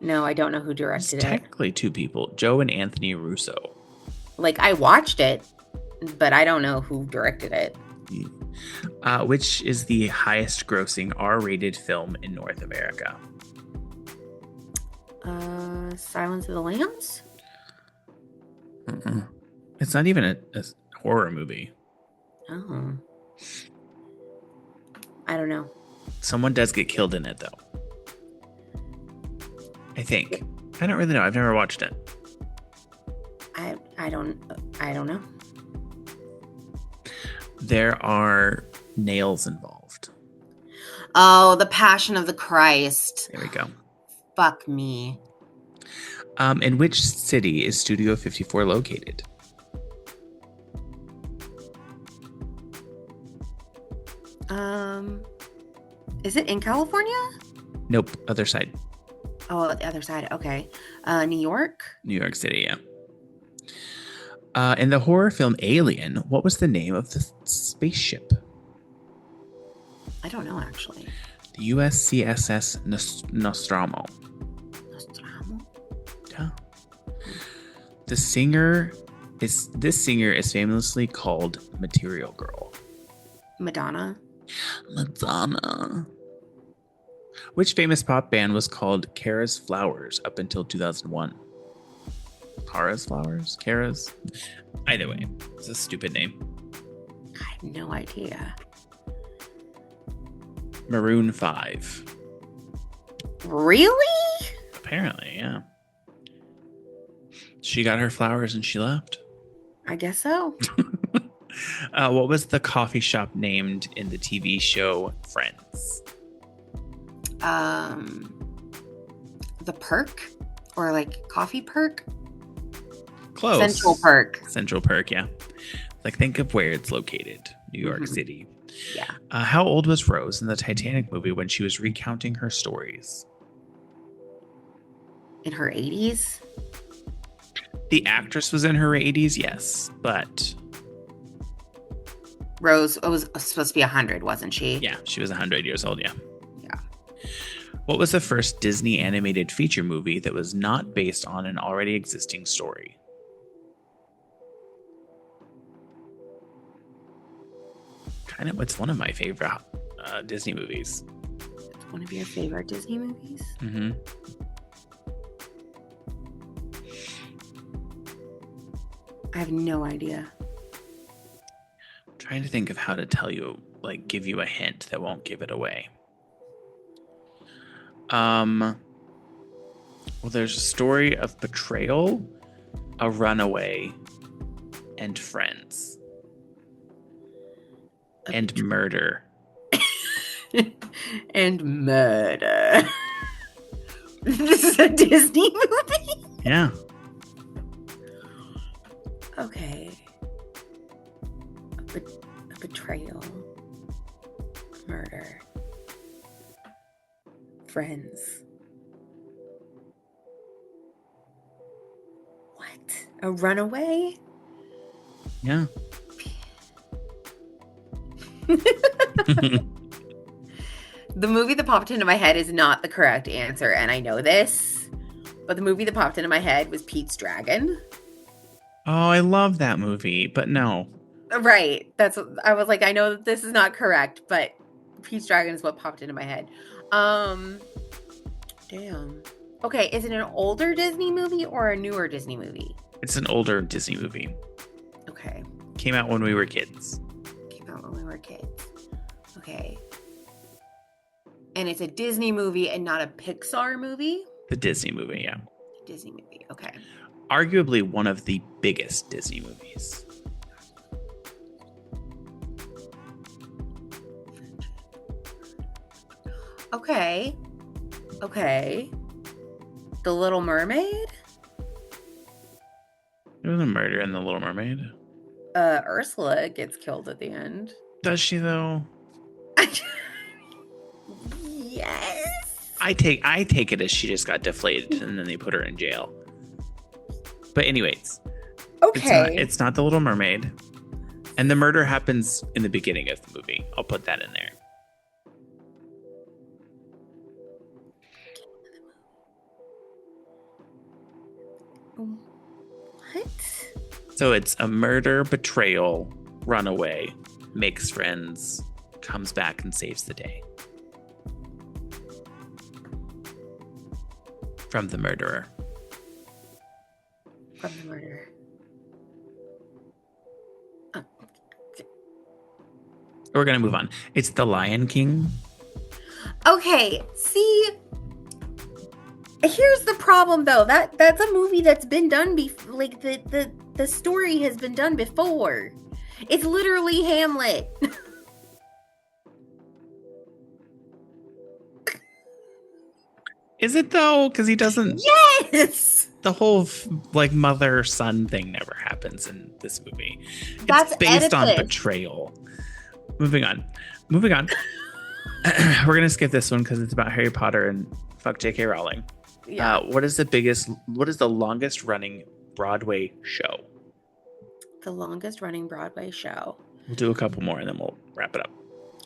No, I don't know who directed it. Technically 2 people, Joe and Anthony Russo. Like, I watched it, but I don't know who directed it. Which is the highest grossing R-rated film in North America? Silence of the Lambs? It's not even a horror movie. Oh, I don't know. Someone does get killed in it, though. I think. I don't really know. I've never watched it. I don't know. There are nails involved. Oh, the Passion of the Christ. There we go. Fuck me. In which city is Studio 54 located? Is it in California? Nope. Other side. Oh, the other side. Okay. New York? New York City, yeah. In the horror film Alien, what was the name of the spaceship? I don't know, actually. The USCSS Nostromo. Nostromo? Yeah. This singer is famously called Material Girl. Madonna? Madonna. Which famous pop band was called Kara's Flowers up until 2001? Kara's Flowers? Kara's? Either way, it's a stupid name. I have no idea. Maroon 5. Really? Apparently, yeah. She got her flowers and she left. I guess so. What was the coffee shop named in the TV show Friends? The Perk? Or like Coffee Perk? Close. Central Perk. Central Perk, yeah. Like, think of where it's located. New York Mhm. City. Yeah. How old was Rose in the Titanic movie when she was recounting her stories? In her 80s? The actress was in her 80s, yes. But, Rose was supposed to be 100, wasn't she? yeah, she was 100 years old, yeah. Yeah. What was the first Disney animated feature movie that was not based on an already existing story? It's one of my favorite Disney movies. It's one of your favorite Disney movies? Mm-hmm. I have no idea. I'm trying to think of how to tell you, like, give you a hint that won't give it away. Well, there's a story of betrayal, a runaway, and friends. And murder. And murder. This is a Disney movie? Yeah. Okay. A betrayal. Murder. Friends. What? A runaway? Yeah. The movie that popped into my head is not the correct answer, and I know this. But the movie that popped into my head was Pete's Dragon. Oh, I love that movie, but no. Right. That's what I was like, I know that this is not correct, but Pete's Dragon is what popped into my head. Damn. Okay, is it an older Disney movie or a newer Disney movie? It's an older Disney movie. Okay. Came out when we were kids. Came out when we were kids. Okay. And it's a Disney movie and not a Pixar movie? The Disney movie, yeah. Disney movie. Okay. Arguably one of the biggest Disney movies. Okay. Okay. The Little Mermaid? There was a murder in The Little Mermaid. Ursula gets killed at the end. Does she, though? Yes. I take it as she just got deflated and then they put her in jail. But anyways, Okay. it's not The Little Mermaid. And the murder happens in the beginning of the movie. I'll put that in there. What? So it's a murder, betrayal, runaway, makes friends, comes back and saves the day. From the murderer. From the murderer. We're gonna move on. It's The Lion King. Okay, see, here's the problem though. That's a movie that's been done like the story has been done before. It's literally Hamlet. Is it though? Because he doesn't. Yes. The whole like mother-son thing never happens in this movie. That's It's based on Oedipus. betrayal. Moving on. We're gonna skip this one because it's about Harry Potter and fuck J.K. Rowling. Yeah. What is the longest running Broadway show? The longest running Broadway show. We'll do a couple more and then we'll wrap it up.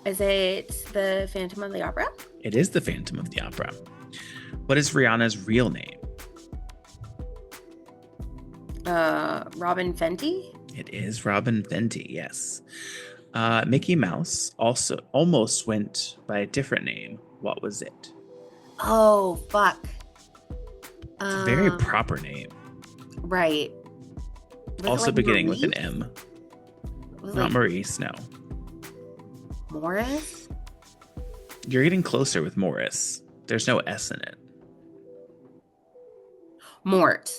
Is it the Phantom of the Opera? It is the Phantom of the Opera. What is Rihanna's real name? Robin Fenty? It is Robin Fenty, yes. Mickey Mouse also almost went by a different name. What was it? Oh, fuck. It's a very proper name. Right. Was also like beginning Maurice? with an M. Was Not like Maurice, no. Morris? You're getting closer with Morris. There's no S in it. Mort.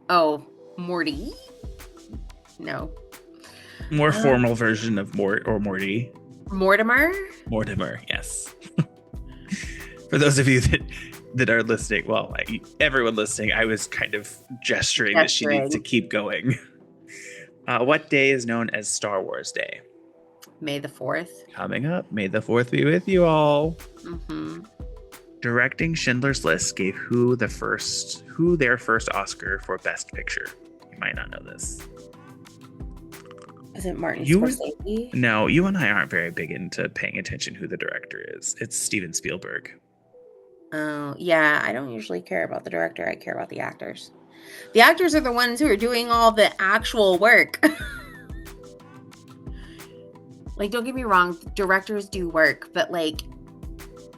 Oh, Morty? No. More formal version of Mort or Morty. Mortimer? Mortimer, yes. For those of you that are listening, well, everyone listening, I was kind of gesturing that she needs to keep going. What day is known as Star Wars Day? May the 4th. Coming up, May the 4th be with you all. Mm-hmm. Directing Schindler's List gave who their first Oscar for Best Picture? You might not know this. Is it Martin Scorsese? No, you and I aren't very big into paying attention who the director is. It's Steven Spielberg. Oh, yeah. I don't usually care about the director. I care about the actors. The actors are the ones who are doing all the actual work. Like, don't get me wrong. Directors do work, but like,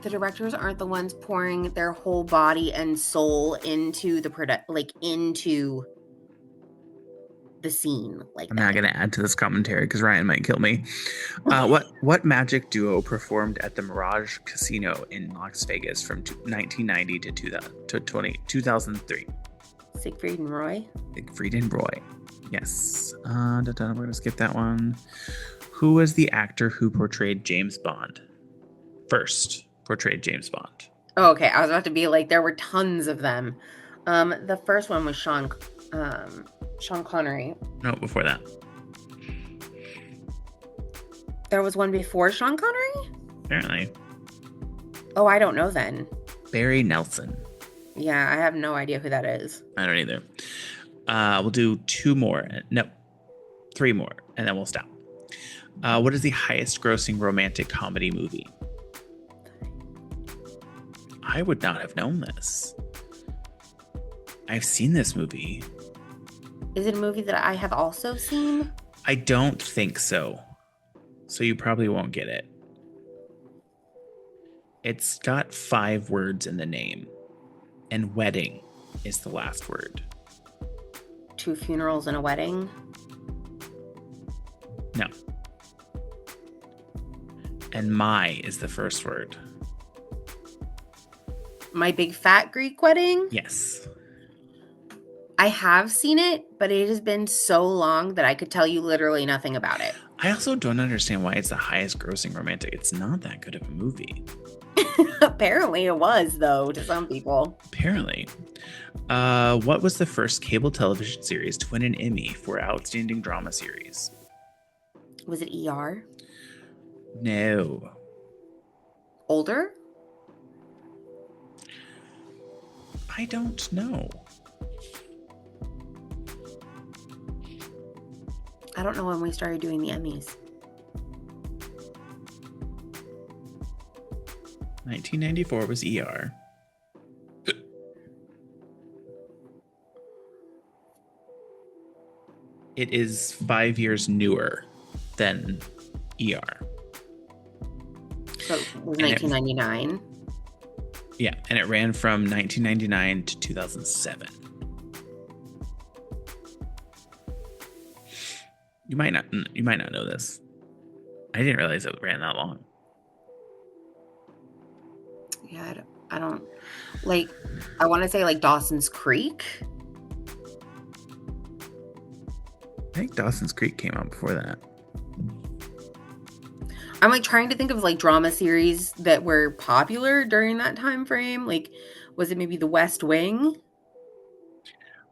the directors aren't the ones pouring their whole body and soul into the into the scene. Like, I'm not going to add to this commentary because Ryan might kill me. What magic duo performed at the Mirage Casino in Las Vegas from 1990 to 2003? Siegfried and Roy. Siegfried and Roy. Yes. We're going to skip that one. Who was the actor who portrayed James Bond? Portrayed James Bond. Oh, okay. I was about to be like, there were tons of them. The first one was Sean Connery. No, before that. There was one before Sean Connery? Apparently. Oh, I don't know then. Barry Nelson. Yeah, I have no idea who that is. I don't either. We'll do 2 more. No, 3 more, and then we'll stop. What is the highest grossing romantic comedy movie? I would not have known this. I've seen this movie. Is it a movie that I have also seen? I don't think so. So you probably won't get it. It's got 5 words in the name. And wedding is the last word. 2 Funerals and a Wedding? No. And my is the first word. My Big Fat Greek Wedding? Yes. I have seen it, but it has been so long that I could tell you literally nothing about it. I also don't understand why it's the highest grossing romantic. It's not that good of a movie. Apparently it was, though, to some people. Apparently. What was the first cable television series to win an Emmy for Outstanding Drama Series? Was it ER? No. Older? I don't know. I don't know when we started doing the Emmys. 1994 was ER. It is 5 years newer than ER. So it was 1999. Yeah, and it ran from 1999 to 2007. You might not. You might not know this. I didn't realize it ran that long. Yeah, I don't like. I want to say like Dawson's Creek. I think Dawson's Creek came out before that. I'm like trying to think of like drama series that were popular during that time frame. Like, was it maybe The West Wing?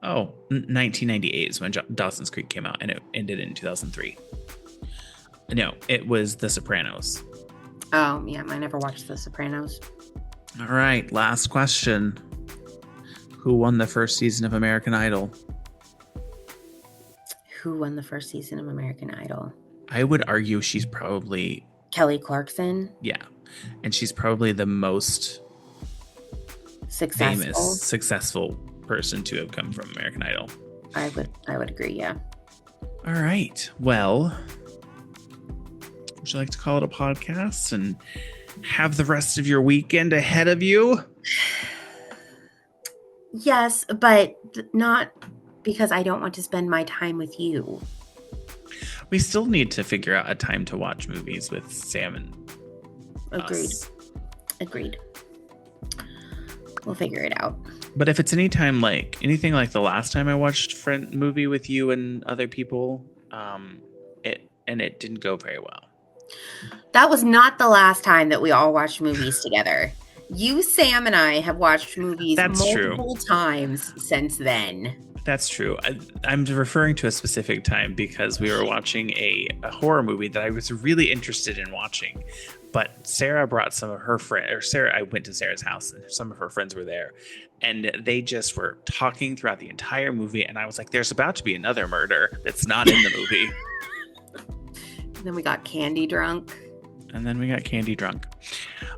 Oh, 1998 is when Dawson's Creek came out, and it ended in 2003. No, it was The Sopranos. Oh, yeah, I never watched The Sopranos. All right, last question. Who won the first season of American Idol? Who won the first season of American Idol? I would argue she's probably Kelly Clarkson. Yeah, and she's probably the most famous, successful person to have come from American Idol. I would agree, yeah. All right. Well, would you like to call it a podcast and have the rest of your weekend ahead of you? Yes, but not because I don't want to spend my time with you. We still need to figure out a time to watch movies with Sam and Agreed. us. Agreed. We'll figure it out. But if it's anything like the last time I watched friend movie with you and other people, it didn't go very well. That was not the last time that we all watched movies together. You, Sam, and I have watched movies multiple times since then. That's true. I'm referring to a specific time because we were watching a horror movie that I was really interested in watching. But Sarah brought some of her friends, I went to Sarah's house and some of her friends were there. And they just were talking throughout the entire movie. And I was like, there's about to be another murder that's not in the movie. And then we got candy drunk.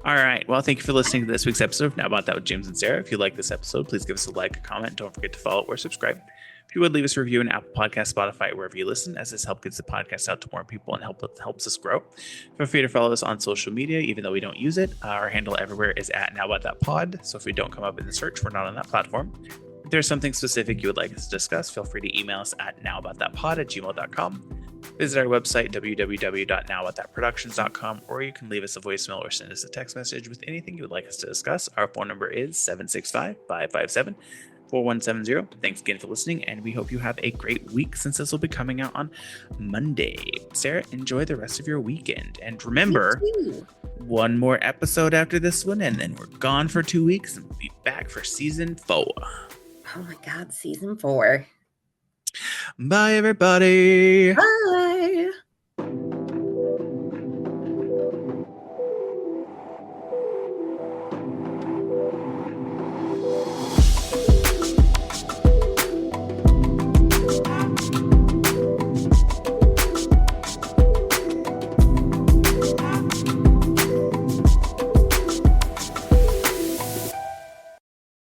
All right. Well, thank you for listening to this week's episode of Now About That with James and Sarah. If you like this episode, please give us a like, a comment. Don't forget to follow or subscribe. If you would, leave us a review in Apple Podcasts, Spotify, wherever you listen, as this help gets the podcast out to more people and helps us grow. Feel free to follow us on social media, even though we don't use it. Our handle everywhere is at Now About That Pod. So if we don't come up in the search, we're not on that platform. If there's something specific you would like us to discuss, feel free to email us at nowaboutthatpod@gmail.com. Visit our website, www.nowwhatthatproductions.com, or you can leave us a voicemail or send us a text message with anything you would like us to discuss. Our phone number is 765-557-4170. Thanks again for listening, and we hope you have a great week since this will be coming out on Monday. Sarah, enjoy the rest of your weekend. And remember, one more episode after this one, and then we're gone for 2 weeks, and we'll be back for season 4. Oh my God, season 4. Bye, everybody. Bye.